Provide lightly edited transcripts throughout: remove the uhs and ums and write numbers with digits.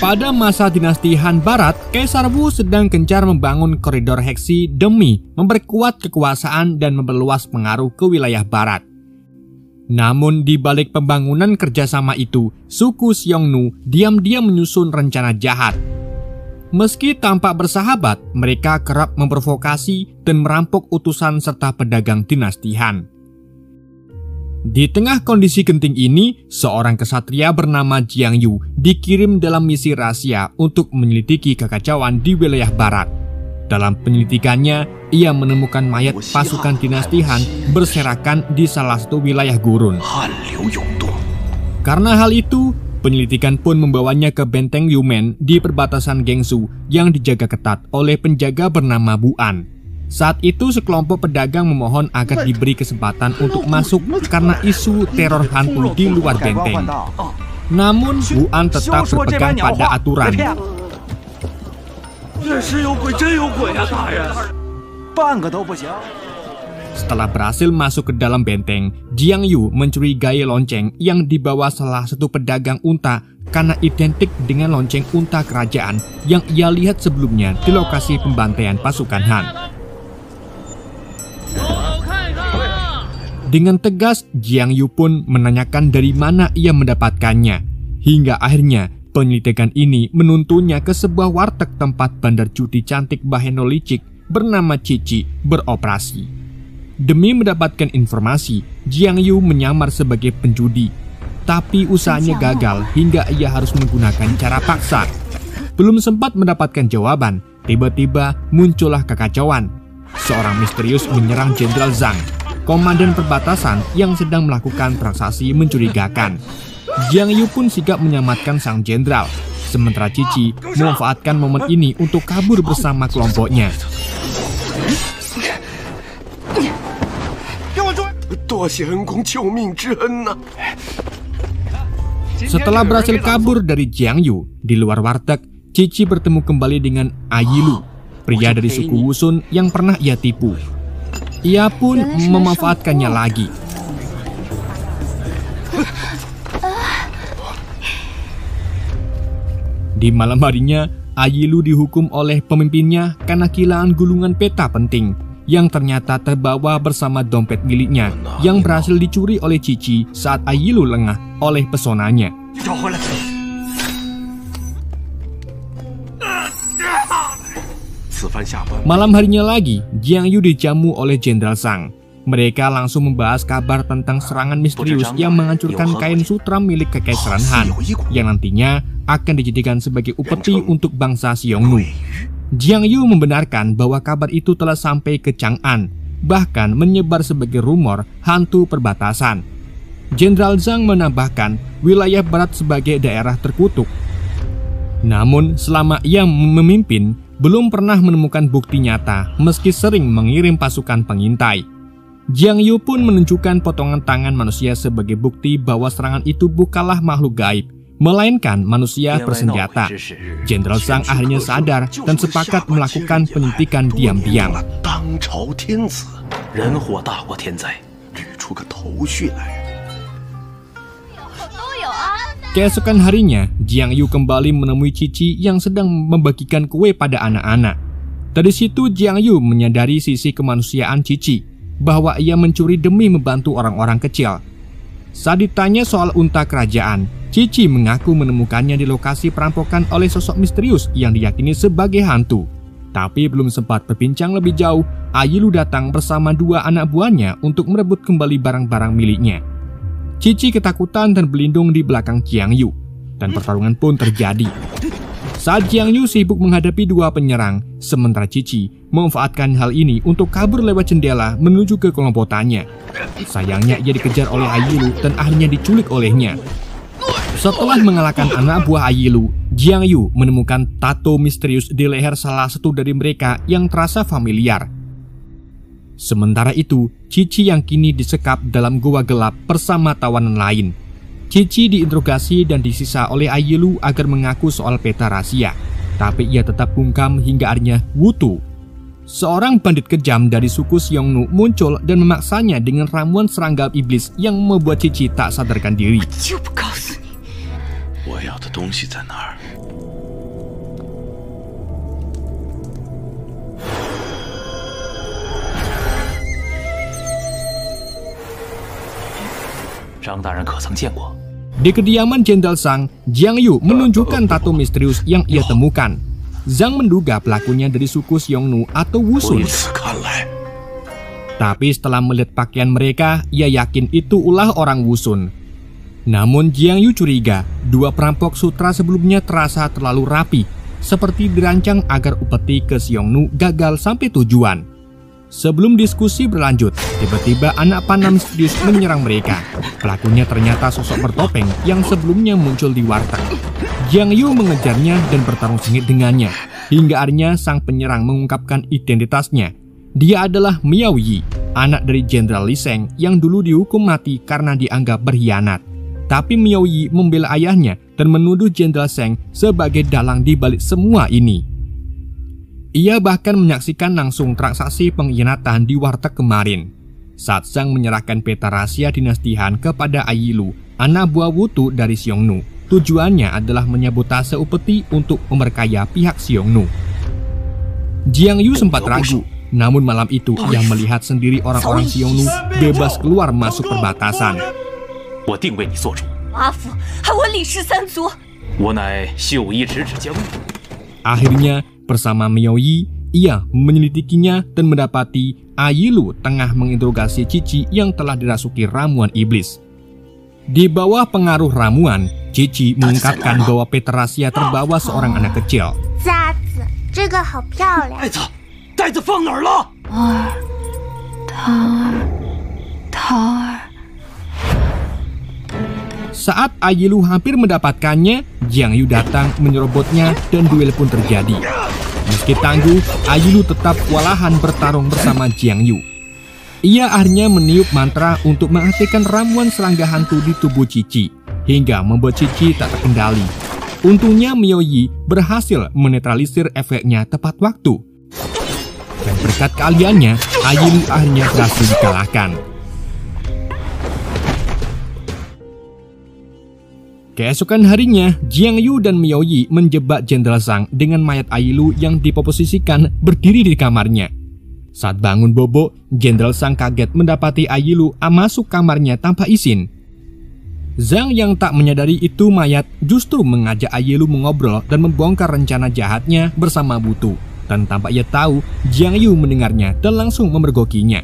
Pada masa dinasti Han Barat, Kaisar Wu sedang gencar membangun koridor heksi demi memperkuat kekuasaan dan memperluas pengaruh ke wilayah barat. Namun di balik pembangunan kerjasama itu, suku Xiongnu diam-diam menyusun rencana jahat. Meski tampak bersahabat, mereka kerap memprovokasi dan merampok utusan serta pedagang dinasti Han. Di tengah kondisi genting ini, seorang kesatria bernama Jiang Yu dikirim dalam misi rahasia untuk menyelidiki kekacauan di wilayah barat. Dalam penyelidikannya, ia menemukan mayat pasukan dinasti Han berserakan di salah satu wilayah gurun. Karena hal itu, penyelidikan pun membawanya ke benteng Yumen di perbatasan Gengsu yang dijaga ketat oleh penjaga bernama Buan. Saat itu sekelompok pedagang memohon agar diberi kesempatan untuk masuk karena isu teror hantu di luar benteng. Namun Buan tetap berpegang pada aturan. Setelah berhasil masuk ke dalam benteng, Jiang Yu mencurigai lonceng yang dibawa salah satu pedagang unta karena identik dengan lonceng unta kerajaan yang ia lihat sebelumnya di lokasi pembantaian pasukan Han. Dengan tegas, Jiang Yu pun menanyakan dari mana ia mendapatkannya. Hingga akhirnya, penyelidikan ini menuntunnya ke sebuah warteg tempat bandar judi cantik Baheno licik bernama Cici beroperasi. Demi mendapatkan informasi, Jiang Yu menyamar sebagai penjudi. Tapi usahanya gagal hingga ia harus menggunakan cara paksa. Belum sempat mendapatkan jawaban, tiba-tiba muncullah kekacauan. Seorang misterius menyerang Jenderal Zhang, komandan perbatasan yang sedang melakukan transaksi mencurigakan. Jiang Yu pun sigap menyelamatkan sang jenderal, sementara Cici memanfaatkan momen ini untuk kabur bersama kelompoknya. Setelah berhasil kabur dari Jiang Yu, di luar warteg, Cici bertemu kembali dengan Ayilu, pria dari suku Wusun yang pernah ia tipu. Ia pun memanfaatkannya lagi. Di malam harinya, Ayilu dihukum oleh pemimpinnya karena kehilangan gulungan peta penting yang ternyata terbawa bersama dompet miliknya yang berhasil dicuri oleh Cici saat Ayilu lengah oleh pesonanya. Malam harinya lagi, Jiang Yu dijamu oleh Jenderal Zhang. Mereka langsung membahas kabar tentang serangan misterius yang menghancurkan kain sutra milik Kekaisaran Han yang nantinya akan dijadikan sebagai upeti untuk bangsa Xiongnu. Jiang Yu membenarkan bahwa kabar itu telah sampai ke Chang'an, bahkan menyebar sebagai rumor hantu perbatasan. Jenderal Zhang menambahkan wilayah barat sebagai daerah terkutuk. Namun selama ia memimpin, belum pernah menemukan bukti nyata meski sering mengirim pasukan pengintai. Jiang Yu pun menunjukkan potongan tangan manusia sebagai bukti bahwa serangan itu bukanlah makhluk gaib, melainkan manusia bersenjata. Jenderal Zhang akhirnya sadar dan sepakat melakukan penyuntikan diam-diam. Keesokan harinya, Jiang Yu kembali menemui Cici yang sedang membagikan kue pada anak-anak. Dari situ Jiang Yu menyadari sisi kemanusiaan Cici, bahwa ia mencuri demi membantu orang-orang kecil. Saat ditanya soal unta kerajaan, Cici mengaku menemukannya di lokasi perampokan oleh sosok misterius yang diyakini sebagai hantu. Tapi belum sempat berbincang lebih jauh, Ayilu datang bersama dua anak buahnya untuk merebut kembali barang-barang miliknya. Cici ketakutan dan berlindung di belakang Jiang Yu, dan pertarungan pun terjadi. Saat Jiang Yu sibuk menghadapi dua penyerang, sementara Cici memanfaatkan hal ini untuk kabur lewat jendela menuju ke kelompokannya. Sayangnya ia dikejar oleh Ayilu dan akhirnya diculik olehnya. Setelah mengalahkan anak buah Ayilu, Jiang Yu menemukan tato misterius di leher salah satu dari mereka yang terasa familiar. Sementara itu, Cici yang kini disekap dalam gua gelap bersama tawanan lain. Cici diinterogasi dan disisa oleh Ayilu agar mengaku soal peta rahasia. Tapi ia tetap bungkam hingga akhirnya Wutu, seorang bandit kejam dari suku Xiongnu, muncul dan memaksanya dengan ramuan serangga iblis yang membuat Cici tak sadarkan diri. 要的东西在哪儿？张大人可曾见过？ Di kediaman Jenderal Zhang, Jiang Yu menunjukkan tato misterius yang ia temukan. Zhang menduga pelakunya dari suku Xiongnu atau Wusun. Tapi setelah melihat pakaian mereka, ia yakin itu ulah orang Wusun. Namun Jiang Yu curiga, dua perampok sutra sebelumnya terasa terlalu rapi, seperti dirancang agar upeti ke Xiongnu gagal sampai tujuan. Sebelum diskusi berlanjut, tiba-tiba anak panah misterius menyerang mereka. Pelakunya ternyata sosok bertopeng yang sebelumnya muncul di warteg. Jiang Yu mengejarnya dan bertarung sengit dengannya. Hingga akhirnya sang penyerang mengungkapkan identitasnya. Dia adalah Miao Yi, anak dari Jenderal Li Sheng yang dulu dihukum mati karena dianggap berkhianat. Tapi Miao Yi membela ayahnya dan menuduh Jenderal Sheng sebagai dalang di balik semua ini. Ia bahkan menyaksikan langsung transaksi pengkhianatan di warteg kemarin. Saat Zhang menyerahkan peta rahasia dinasti Han kepada Ailu, anak buah Wutu dari Xiongnu. Tujuannya adalah menyabotase upeti untuk memperkaya pihak Xiongnu. Jiang Yu sempat ragu, namun malam itu ia melihat sendiri orang-orang Xiongnu bebas keluar masuk perbatasan. Akhirnya, bersama Miao Yi, ia menyelidikinya dan mendapati Ailu tengah menginterogasi Cici yang telah dirasuki ramuan iblis. Di bawah pengaruh ramuan, Cici mengungkapkan bahwa peta rahasia terbawa seorang anak kecil. Saat Ailu hampir mendapatkannya, Jiang Yu datang menyerobotnya dan duel pun terjadi. Meski tangguh, Ailu tetap kewalahan bertarung bersama Jiang Yu. Ia akhirnya meniup mantra untuk mengaktifkan ramuan serangga hantu di tubuh Cici, hingga membuat Cici tak terkendali. Untungnya Miao Yi berhasil menetralisir efeknya tepat waktu. Dan berkat keahliannya, Ailu akhirnya berhasil dikalahkan. Keesokan harinya, Jiang Yu dan Miao Yi menjebak Jenderal Zhang dengan mayat Ailu yang diposisikan berdiri di kamarnya. Saat bangun bobo, Jenderal Zhang kaget mendapati Ailu masuk kamarnya tanpa izin. Zhang yang tak menyadari itu mayat justru mengajak Ailu mengobrol dan membongkar rencana jahatnya bersama Wutu. Dan tanpa ia tahu, Jiang Yu mendengarnya dan langsung memergokinya.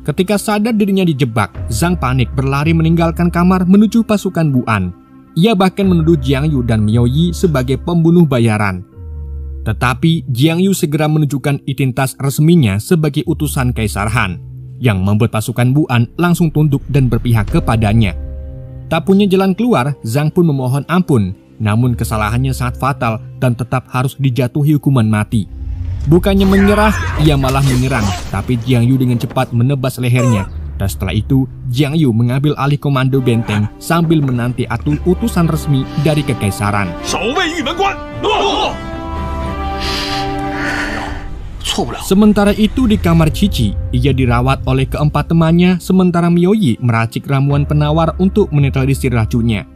Ketika sadar dirinya dijebak, Zhang panik berlari meninggalkan kamar menuju pasukan Buan. Ia bahkan menuduh Jiang Yu dan Miao Yi sebagai pembunuh bayaran. Tetapi Jiang Yu segera menunjukkan identitas resminya sebagai utusan Kaisar Han, yang membuat pasukan Buan langsung tunduk dan berpihak kepadanya. Tak punya jalan keluar, Zhang pun memohon ampun, namun kesalahannya sangat fatal dan tetap harus dijatuhi hukuman mati. Bukannya menyerah, ia malah menyerang, tapi Jiang Yu dengan cepat menebas lehernya. Dan setelah itu, Jiang Yu mengambil alih komando benteng sambil menanti utusan resmi dari kekaisaran. Sementara itu di kamar Cici, ia dirawat oleh keempat temannya sementara Miao Yi meracik ramuan penawar untuk menetralisir racunnya.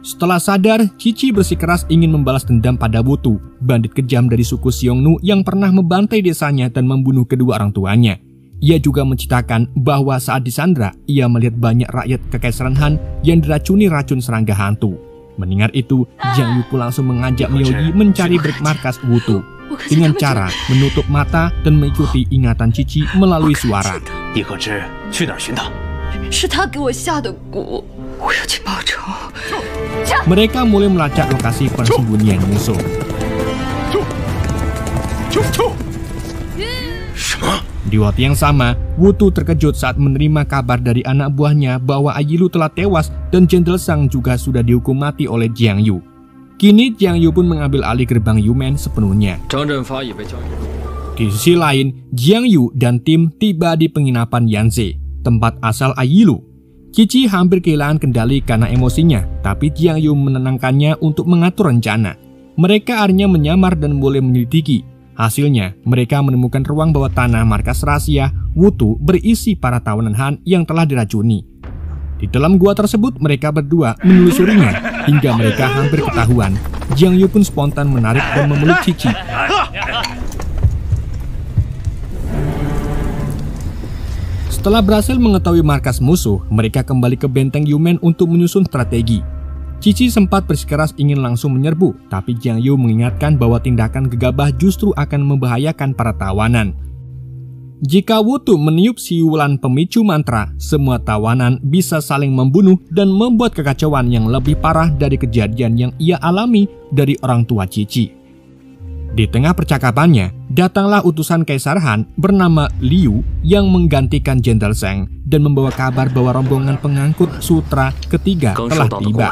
Setelah sadar, Cici bersikeras ingin membalas dendam pada Wutu, bandit kejam dari suku Xiongnu yang pernah membantai desanya dan membunuh kedua orang tuanya. Ia juga menceritakan bahwa saat disandra, ia melihat banyak rakyat kekaisaran Han yang diracuni racun serangga hantu. Mendengar itu, Jiang Yu pun langsung mengajak Miao Yi mencari bermarkas Wutu dengan cara menutup mata dan mengikuti ingatan Cici melalui suara. Mereka mulai melacak lokasi persembunyian musuh. Di waktu yang sama, Wutu terkejut saat menerima kabar dari anak buahnya bahwa Ailu telah tewas dan Jenderal Zhang juga sudah dihukum mati oleh Jiang Yu. Kini Jiang Yu pun mengambil alih gerbang Yumen sepenuhnya. Di sisi lain, Jiang Yu dan tim tiba di penginapan Yanze, tempat asal Ailu. Cici hampir kehilangan kendali karena emosinya, tapi Jiang Yu menenangkannya untuk mengatur rencana. Mereka akhirnya menyamar dan mulai menyelidiki. Hasilnya, mereka menemukan ruang bawah tanah markas rahasia Wutu berisi para tawanan Han yang telah diracuni. Di dalam gua tersebut, mereka berdua menelusurinya Hingga mereka hampir ketahuan, Jiang Yu pun spontan menarik dan memeluk Cici. Setelah berhasil mengetahui markas musuh, mereka kembali ke benteng Yumen untuk menyusun strategi. Cici sempat bersikeras ingin langsung menyerbu, tapi Jiang Yu mengingatkan bahwa tindakan gegabah justru akan membahayakan para tawanan. Jika Wutu meniup siulan pemicu mantra, semua tawanan bisa saling membunuh dan membuat kekacauan yang lebih parah dari kejadian yang ia alami dari orang tua Cici. Di tengah percakapannya, datanglah utusan Kaisar Han bernama Liu yang menggantikan Jenderal Zheng dan membawa kabar bahwa rombongan pengangkut sutra ketiga telah tiba.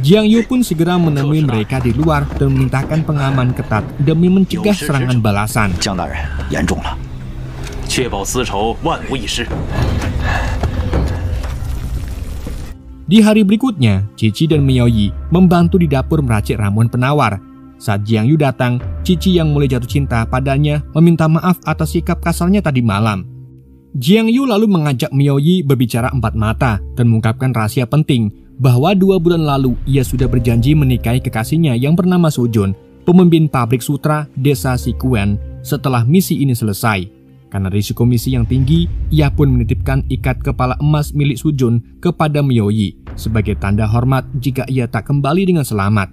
Jiang Yu pun segera menemui mereka di luar dan memerintahkan pengaman ketat demi mencegah serangan balasan. Di hari berikutnya, Cici dan Miaoyi membantu di dapur meracik ramuan penawar. Saat Jiang Yu datang, Cici yang mulai jatuh cinta padanya meminta maaf atas sikap kasarnya tadi malam. Jiang Yu lalu mengajak Miaoyi berbicara empat mata dan mengungkapkan rahasia penting bahwa 2 bulan lalu ia sudah berjanji menikahi kekasihnya yang bernama Sujun, pemimpin pabrik sutra desa Sikuen, setelah misi ini selesai. Karena risiko misi yang tinggi, ia pun menitipkan ikat kepala emas milik Sujun kepada Miaoyi sebagai tanda hormat jika ia tak kembali dengan selamat.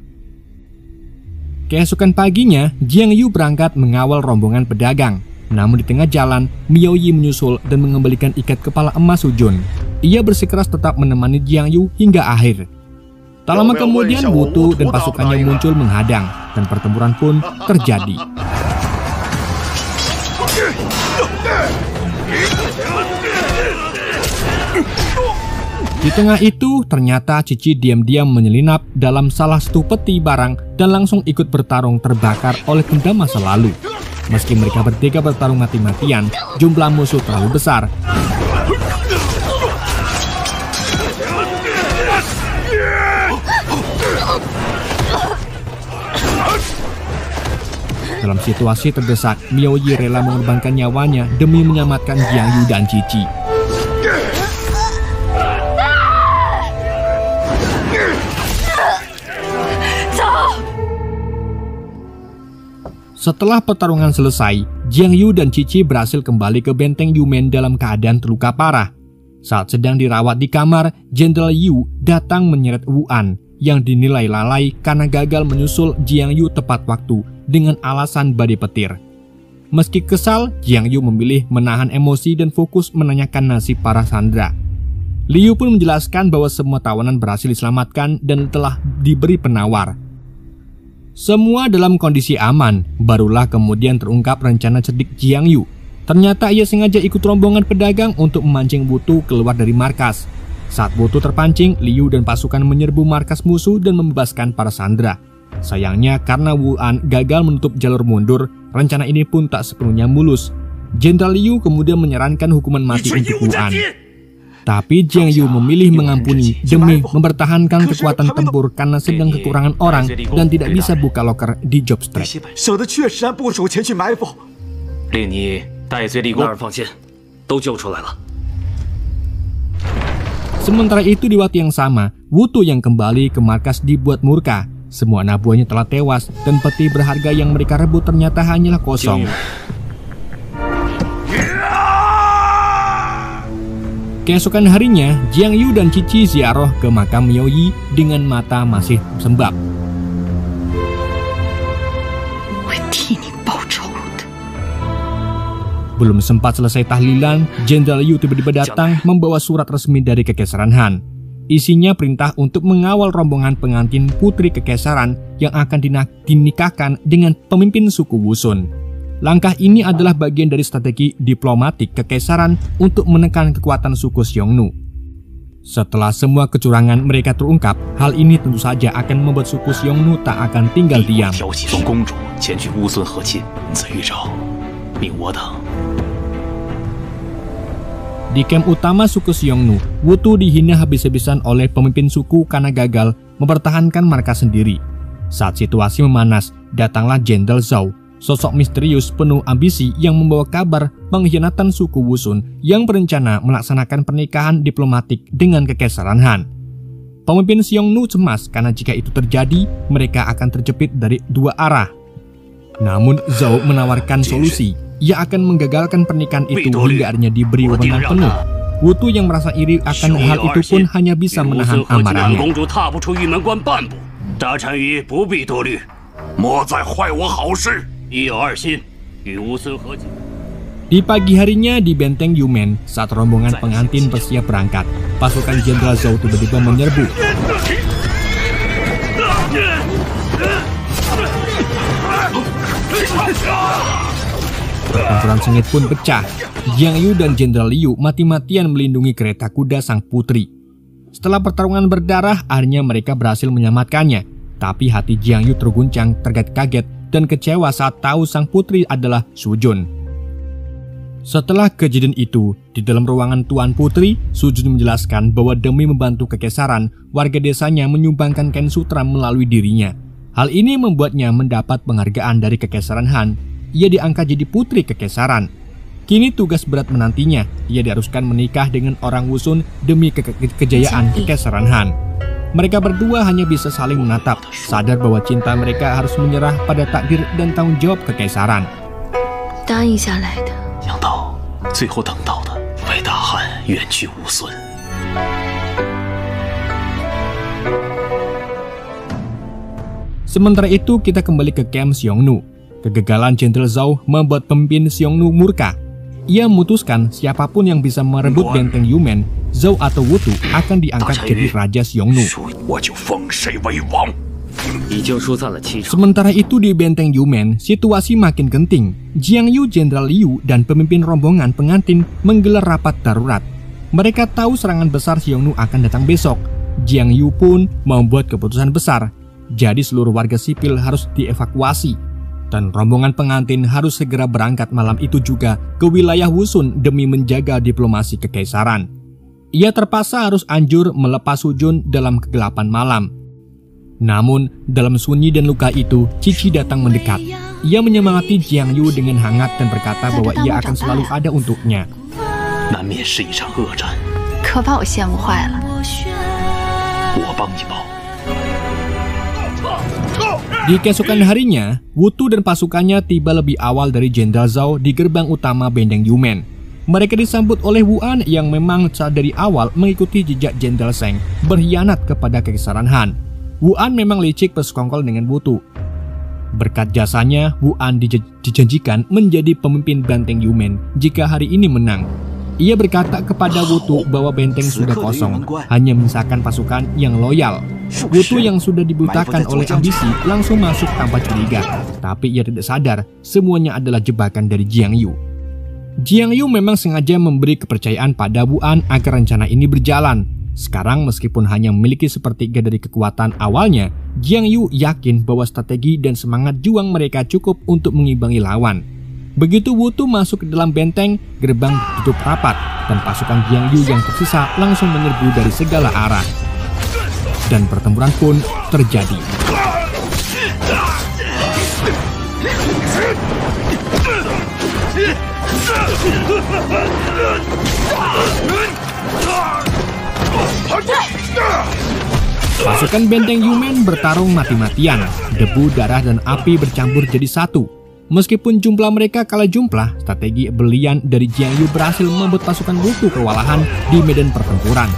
Keesokan paginya, Jiang Yu berangkat mengawal rombongan pedagang. Namun di tengah jalan, Miaoyi menyusul dan mengembalikan ikat kepala emas Sujun. Ia bersikeras tetap menemani Jiang Yu hingga akhir. Tak lama kemudian, Wutu dan pasukannya muncul menghadang, dan pertempuran pun terjadi. Di tengah itu, ternyata Cici diam-diam menyelinap dalam salah satu peti barang dan langsung ikut bertarung terbakar oleh dendam masa lalu. Meski mereka bertiga bertarung mati-matian, jumlah musuh terlalu besar. Dalam situasi terdesak, Miaoyi rela mengorbankan nyawanya demi menyelamatkan Jiang Yu dan Cici. Setelah pertarungan selesai, Jiang Yu dan Cici berhasil kembali ke benteng Yumen dalam keadaan terluka parah. Saat sedang dirawat di kamar, Jenderal Yu datang menyeret Wu An yang dinilai lalai karena gagal menyusul Jiang Yu tepat waktu dengan alasan badai petir. Meski kesal, Jiang Yu memilih menahan emosi dan fokus menanyakan nasib para sandera. Liu pun menjelaskan bahwa semua tawanan berhasil diselamatkan dan telah diberi penawar. Semua dalam kondisi aman, barulah kemudian terungkap rencana cerdik Jiang Yu. Ternyata ia sengaja ikut rombongan pedagang untuk memancing Wutu keluar dari markas. Saat Wutu terpancing, Liu dan pasukan menyerbu markas musuh dan membebaskan para sandera. Sayangnya karena Wu An gagal menutup jalur mundur, rencana ini pun tak sepenuhnya mulus. Jenderal Liu kemudian menyarankan hukuman mati untuk Wu An. Tapi Jiang Yu memilih mengampuni demi mempertahankan kekuatan tempur karena sedang kekurangan orang dan tidak bisa buka loker di job street. Sementara itu di waktu yang sama, Wutu yang kembali ke markas dibuat murka. Semua anak buahnya telah tewas dan peti berharga yang mereka rebut ternyata hanyalah kosong. Keesokan harinya, Jiang Yu dan Cici ziarah ke makam Miaoyi dengan mata masih sembab. Belum sempat selesai tahlilan, Jenderal Yu tiba-tiba datang membawa surat resmi dari Kekaisaran Han. Isinya perintah untuk mengawal rombongan pengantin putri kekaisaran yang akan dinikahkan dengan pemimpin suku Wusun. Langkah ini adalah bagian dari strategi diplomatik kekaisaran untuk menekan kekuatan suku Xiongnu. Setelah semua kecurangan mereka terungkap, hal ini tentu saja akan membuat suku Xiongnu tak akan tinggal diam. Di kamp utama suku Xiongnu, Wutu dihina habis-habisan oleh pemimpin suku karena gagal mempertahankan markas sendiri. Saat situasi memanas, datanglah Jenderal Zhao, sosok misterius penuh ambisi yang membawa kabar pengkhianatan suku Wusun yang berencana melaksanakan pernikahan diplomatik dengan Kekaisaran Han. Pemimpin Xiongnu cemas karena jika itu terjadi, mereka akan terjepit dari dua arah. Namun Zhao menawarkan solusi. Ia akan menggagalkan pernikahan itu hingga akhirnya diberi wewenang penuh. Wutu yang merasa iri akan hal itu pun hanya bisa menahan amarahnya. Di pagi harinya di benteng Yumen, saat rombongan pengantin bersiap berangkat, pasukan Jenderal Zhao tiba-tiba menyerbu. Pertempuran sengit pun pecah. Jiang Yu dan Jenderal Liu mati-matian melindungi kereta kuda sang putri. Setelah pertarungan berdarah, akhirnya mereka berhasil menyelamatkannya. Tapi hati Jiang Yu terguncang, terkaget-kaget dan kecewa saat tahu sang putri adalah Su Jun. Setelah kejadian itu, di dalam ruangan Tuan Putri, Su Jun menjelaskan bahwa demi membantu kekesaran, warga desanya menyumbangkan kain sutra melalui dirinya. Hal ini membuatnya mendapat penghargaan dari Kekesaran Han. Ia diangkat jadi putri kekesaran. Kini tugas berat menantinya. Ia diharuskan menikah dengan orang Wusun demi kejayaan Kekesaran Han. Mereka berdua hanya bisa saling menatap, sadar bahwa cinta mereka harus menyerah pada takdir dan tanggung jawab kekesaran. Sementara itu kita kembali ke camp Xiongnu. Kegagalan Jenderal Zhao membuat pemimpin Xiongnu murka. Ia memutuskan siapapun yang bisa merebut benteng Yumen, Zhao atau Wutu akan diangkat jadi Raja Xiongnu. Sementara itu di benteng Yumen, situasi makin genting. Jiang Yu, Jenderal Liu, dan pemimpin rombongan pengantin menggelar rapat darurat. Mereka tahu serangan besar Xiongnu akan datang besok. Jiang Yu pun membuat keputusan besar. Jadi seluruh warga sipil harus dievakuasi. Dan rombongan pengantin harus segera berangkat malam itu juga ke wilayah Wusun demi menjaga diplomasi kekaisaran. Ia terpaksa harus anjur melepas Su Jun dalam kegelapan malam. Namun, dalam sunyi dan luka itu, Cici datang mendekat. Ia menyemangati Jiang Yu dengan hangat dan berkata bahwa ia akan selalu ada untuknya. Di keesokan harinya, Wutu dan pasukannya tiba lebih awal dari Jenderal Zhao di gerbang utama benteng Yumen. Mereka disambut oleh Wu'an yang memang dari awal mengikuti jejak Jenderal Zheng berkhianat kepada Kekesaran Han. Wu'an memang licik bersekongkol dengan Wutu. Berkat jasanya, Wu'an dijanjikan menjadi pemimpin benteng Yumen jika hari ini menang. Ia berkata kepada Wutu bahwa benteng sudah kosong, hanya menyisakan pasukan yang loyal. Wutu yang sudah dibutakan oleh ambisi langsung masuk tanpa curiga. Tapi ia tidak sadar, semuanya adalah jebakan dari Jiang Yu. Jiang Yu memang sengaja memberi kepercayaan pada Wu'an agar rencana ini berjalan. Sekarang meskipun hanya memiliki sepertiga dari kekuatan awalnya, Jiang Yu yakin bahwa strategi dan semangat juang mereka cukup untuk mengimbangi lawan. Begitu Wutu masuk ke dalam benteng, gerbang ditutup rapat dan pasukan Jiang Yu yang tersisa langsung menyerbu dari segala arah. Dan pertempuran pun terjadi. Pasukan benteng Yumen bertarung mati-matian. Debu, darah, dan api bercampur jadi satu. Meskipun jumlah mereka kalah jumlah, strategi berlian dari Jiang Yu berhasil membuat pasukan Wutu kewalahan di medan pertempuran.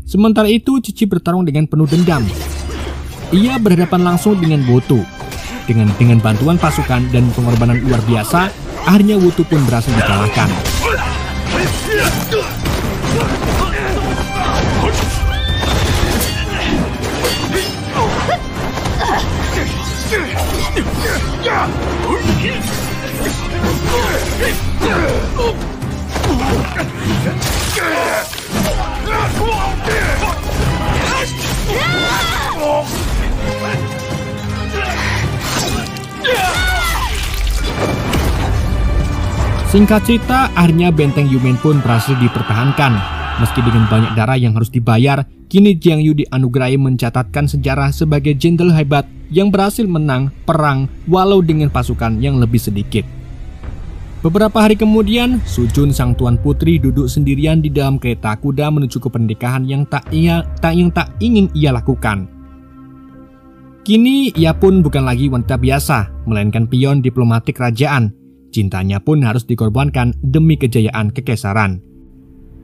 Sementara itu, Cici bertarung dengan penuh dendam. Ia berhadapan langsung dengan Wutu. Dengan bantuan pasukan dan pengorbanan luar biasa, akhirnya Wutu pun berhasil dikalahkan. Singkat cerita, akhirnya benteng Yumen pun berhasil dipertahankan. Meski dengan banyak darah yang harus dibayar, kini Jiang Yu dianugerahi mencatatkan sejarah sebagai jenderal hebat yang berhasil menang perang walau dengan pasukan yang lebih sedikit. Beberapa hari kemudian, Sujun sang tuan putri duduk sendirian di dalam kereta kuda menuju ke pernikahan yang tak ingin ia lakukan. Kini ia pun bukan lagi wanita biasa, melainkan pion diplomatik kerajaan. Cintanya pun harus dikorbankan demi kejayaan kekaisaran.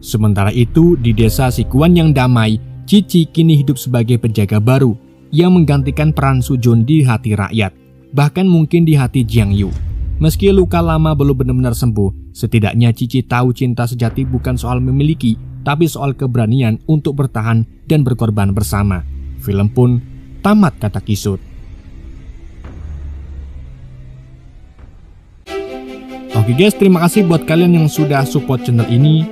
Sementara itu, di desa Sikuan yang damai, Cici kini hidup sebagai penjaga baru yang menggantikan peran Sujun di hati rakyat, bahkan mungkin di hati Jiang Yu. Meski luka lama belum benar-benar sembuh, setidaknya Cici tahu cinta sejati bukan soal memiliki, tapi soal keberanian untuk bertahan dan berkorban bersama. Film pun tamat, kata Kisut. Oke guys, terima kasih buat kalian yang sudah support channel ini.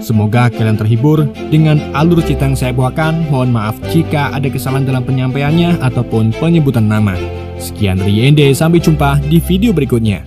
Semoga kalian terhibur dengan alur cerita yang saya bawakan. Mohon maaf jika ada kesalahan dalam penyampaiannya ataupun penyebutan nama. Sekian dari YND, sampai jumpa di video berikutnya.